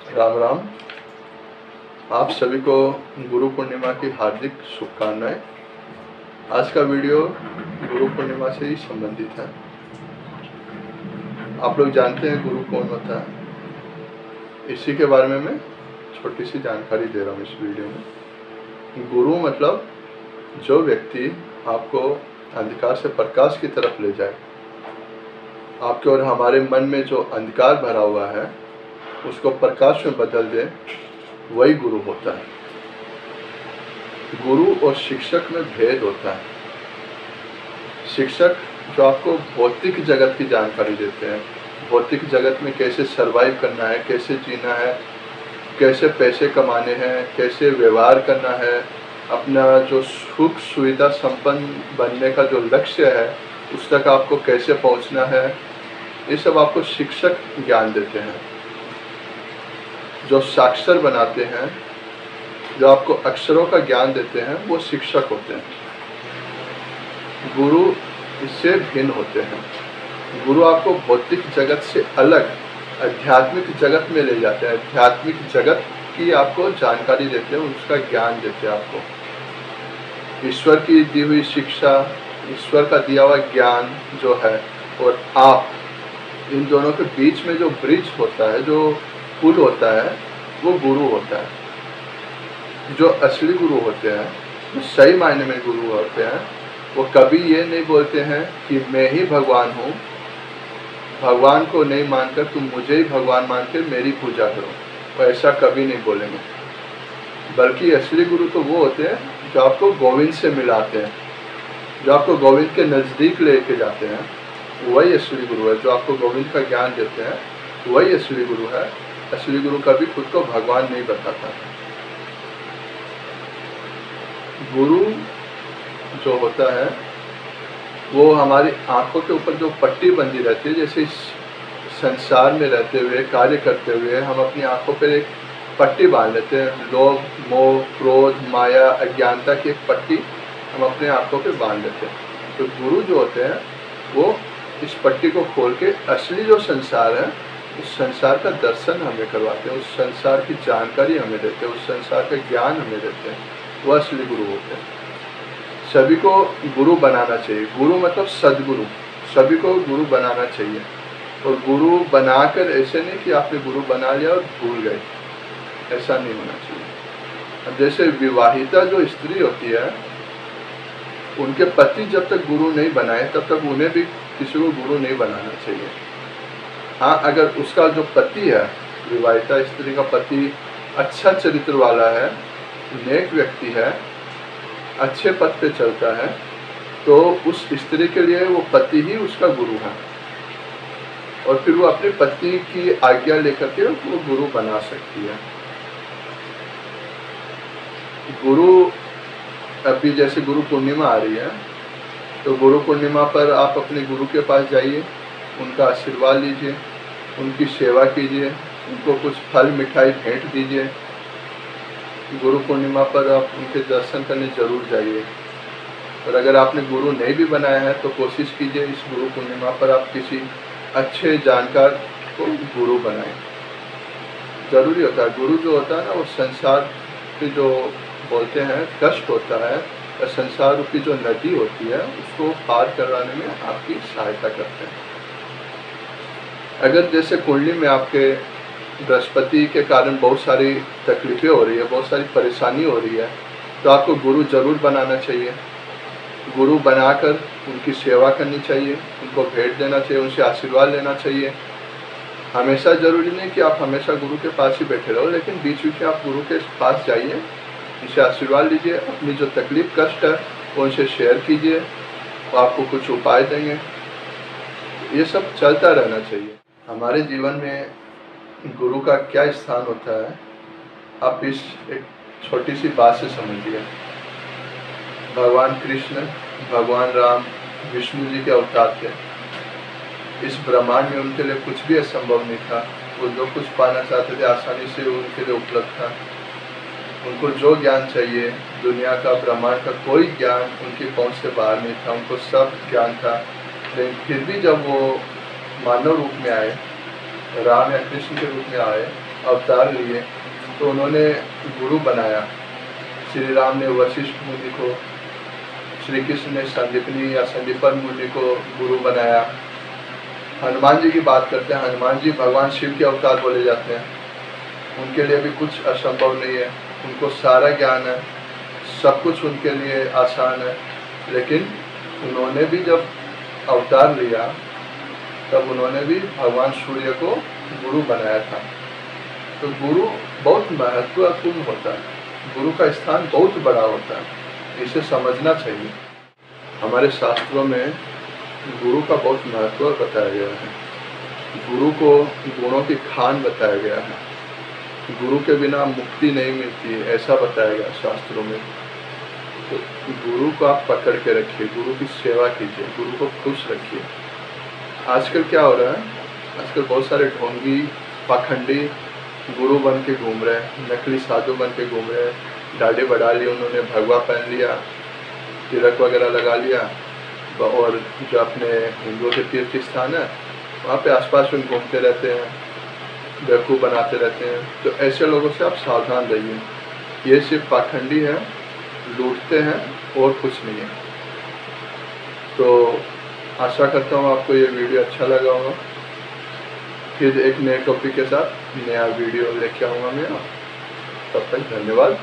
राम राम। आप सभी को गुरु पूर्णिमा की हार्दिक शुभकामनाएं। आज का वीडियो गुरु पूर्णिमा से ही संबंधित है। आप लोग जानते हैं गुरु कौन होता है, इसी के बारे में मैं छोटी सी जानकारी दे रहा हूँ इस वीडियो में। गुरु मतलब जो व्यक्ति आपको अंधकार से प्रकाश की तरफ ले जाए, आपके और हमारे मन में जो अंधकार भरा हुआ है उसको प्रकाश में बदल दे, वही गुरु होता है। गुरु और शिक्षक में भेद होता है। शिक्षक जो आपको भौतिक जगत की जानकारी देते हैं, भौतिक जगत में कैसे सरवाइव करना है, कैसे जीना है, कैसे पैसे कमाने हैं, कैसे व्यवहार करना है, अपना जो सुख सुविधा संपन्न बनने का जो लक्ष्य है उस तक आपको कैसे पहुंचना है, ये सब आपको शिक्षक ज्ञान देते हैं। जो साक्षर बनाते हैं, जो आपको अक्षरों का ज्ञान देते हैं, वो शिक्षक होते हैं। गुरु इससे भिन्न होते हैं। गुरु आपको भौतिक जगत से अलग आध्यात्मिक जगत में ले जाते हैं। आध्यात्मिक जगत की आपको जानकारी देते हैं, उसका ज्ञान देते हैं आपको। ईश्वर की दी हुई शिक्षा, ईश्वर का दिया हुआ ज्ञान जो है, और आप इन दोनों के बीच में जो ब्रिज होता है, जो पुल होता है, वो गुरु होता है। जो असली गुरु होते हैं, जो सही मायने में गुरु होते हैं, वो कभी ये नहीं बोलते हैं कि मैं ही भगवान हूँ, भगवान को नहीं मानकर तुम मुझे ही भगवान मान कर मेरी पूजा करो। वो ऐसा कभी नहीं बोलेंगे। बल्कि असली गुरु तो वो होते हैं जो आपको गोविंद से मिलाते हैं, जो आपको गोविंद के नज़दीक लेके जाते हैं, वही असली गुरु है। जो आपको गोविंद का ज्ञान देते हैं, वही असली गुरु है। असली गुरु कभी खुद को भगवान नहीं बताता। गुरु जो होता है वो हमारी आंखों के ऊपर जो पट्टी बंधी रहती है, जैसे इस संसार में रहते हुए, कार्य करते हुए हम अपनी आंखों पर एक पट्टी बांध लेते हैं। लोभ, मोह, क्रोध, माया, अज्ञानता की एक पट्टी हम अपने आंखों पे बांध लेते हैं। तो गुरु जो होते हैं वो इस पट्टी को खोल के असली जो संसार है, उस संसार का दर्शन हमें करवाते हैं, उस संसार की जानकारी हमें देते हैं, उस संसार का ज्ञान हमें देते हैं। वो असली गुरु होते हैं। सभी को गुरु बनाना चाहिए। गुरु मतलब सदगुरु। सभी को गुरु बनाना चाहिए। और गुरु बनाकर ऐसे नहीं कि आपने गुरु बना लिया और भूल गए, ऐसा नहीं होना चाहिए। अब जैसे विवाहिता जो स्त्री होती है, उनके पति जब तक गुरु नहीं बनाए तब तक उन्हें भी किसी को गुरु नहीं बनाना चाहिए। हाँ, अगर उसका जो पति है, विवाहिता स्त्री का पति अच्छा चरित्र वाला है, नेक व्यक्ति है, अच्छे पथ पे चलता है, तो उस स्त्री के लिए वो पति ही उसका गुरु है। और फिर वो अपनी पत्नी की आज्ञा लेकर के वो गुरु बना सकती है। गुरु अभी जैसे गुरु पूर्णिमा आ रही है, तो गुरु पूर्णिमा पर आप अपने गुरु के पास जाइए, उनका आशीर्वाद लीजिए, उनकी सेवा कीजिए, उनको कुछ फल मिठाई भेंट दीजिए। गुरु पूर्णिमा पर आप उनके दर्शन करने जरूर जाइए। और अगर आपने गुरु नहीं भी बनाया है तो कोशिश कीजिए इस गुरु पूर्णिमा पर आप किसी अच्छे जानकार को गुरु बनाएं। जरूरी होता है। गुरु जो होता है ना, वो संसार के जो बोलते हैं कष्ट होता है, संसार रूपी जो नदी होती है उसको पार कराने में आपकी सहायता करते हैं। अगर जैसे कुंडली में आपके बृहस्पति के कारण बहुत सारी तकलीफें हो रही है, बहुत सारी परेशानी हो रही है, तो आपको गुरु जरूर बनाना चाहिए। गुरु बनाकर उनकी सेवा करनी चाहिए, उनको भेंट देना चाहिए, उनसे आशीर्वाद लेना चाहिए। हमेशा ज़रूरी नहीं कि आप हमेशा गुरु के पास ही बैठे रहो, लेकिन बीच बीच में आप गुरु के पास जाइए, उनसे आशीर्वाद लीजिए, अपनी जो तकलीफ कष्ट है वो उनसे शेयर कीजिए, वो आपको कुछ उपाय देंगे। ये सब चलता रहना चाहिए। हमारे जीवन में गुरु का क्या स्थान होता है, आप इस एक छोटी सी बात से समझिए। भगवान कृष्ण, भगवान राम, विष्णु जी के अवतार थे। इस ब्रह्मांड में उनके लिए कुछ भी असंभव नहीं था। वो जो कुछ पाना चाहते थे आसानी से उनके लिए उपलब्ध था। उनको जो ज्ञान चाहिए दुनिया का, ब्रह्मांड का, कोई ज्ञान उनकी पहुंच से बाहर नहीं था। उनको सब ज्ञान था। लेकिन फिर भी जब वो मानव रूप में आए, राम या कृष्ण के रूप में आए, अवतार लिए तो उन्होंने गुरु बनाया। श्री राम ने वशिष्ठ मुनि को, श्री कृष्ण ने संदीपनी या संदीपन मुनि को गुरु बनाया। हनुमान जी की बात करते हैं, हनुमान जी भगवान शिव के अवतार बोले जाते हैं। उनके लिए भी कुछ असंभव नहीं है, उनको सारा ज्ञान है, सब कुछ उनके लिए आसान है। लेकिन उन्होंने भी जब अवतार लिया तब उन्होंने भी भगवान सूर्य को गुरु बनाया था। तो गुरु बहुत महत्वपूर्ण होता है, गुरु का स्थान बहुत बड़ा होता है, इसे समझना चाहिए। हमारे शास्त्रों में गुरु का बहुत महत्व बताया गया है। गुरु को गुणों की खान बताया गया है। गुरु के बिना मुक्ति नहीं मिलती, ऐसा बताया गया शास्त्रों में। तो गुरु को आप पकड़ के रखिए, गुरु की सेवा कीजिए, गुरु को खुश रखिए। आजकल क्या हो रहा है, आजकल बहुत सारे ढोंगी पाखंडी गुरु बन के घूम रहे हैं, नकली साधु बन के घूम रहे हैं। दाढ़ी बढ़ा ली उन्होंने, भगवा पहन लिया, तिलक वगैरह लगा लिया, और जो अपने हिंदुओं के तीर्थ स्थान है वहाँ पे आसपास में घूमते रहते हैं, बेवकूफ़ बनाते रहते हैं। तो ऐसे लोगों से आप सावधान रहिए, ये सिर्फ पाखंडी हैं, लूटते हैं और कुछ नहीं है। तो आशा करता हूँ आपको ये वीडियो अच्छा लगा होगा। फिर एक नए टॉपिक के साथ नया वीडियो लेके आऊँगा मैं। तब तक धन्यवाद।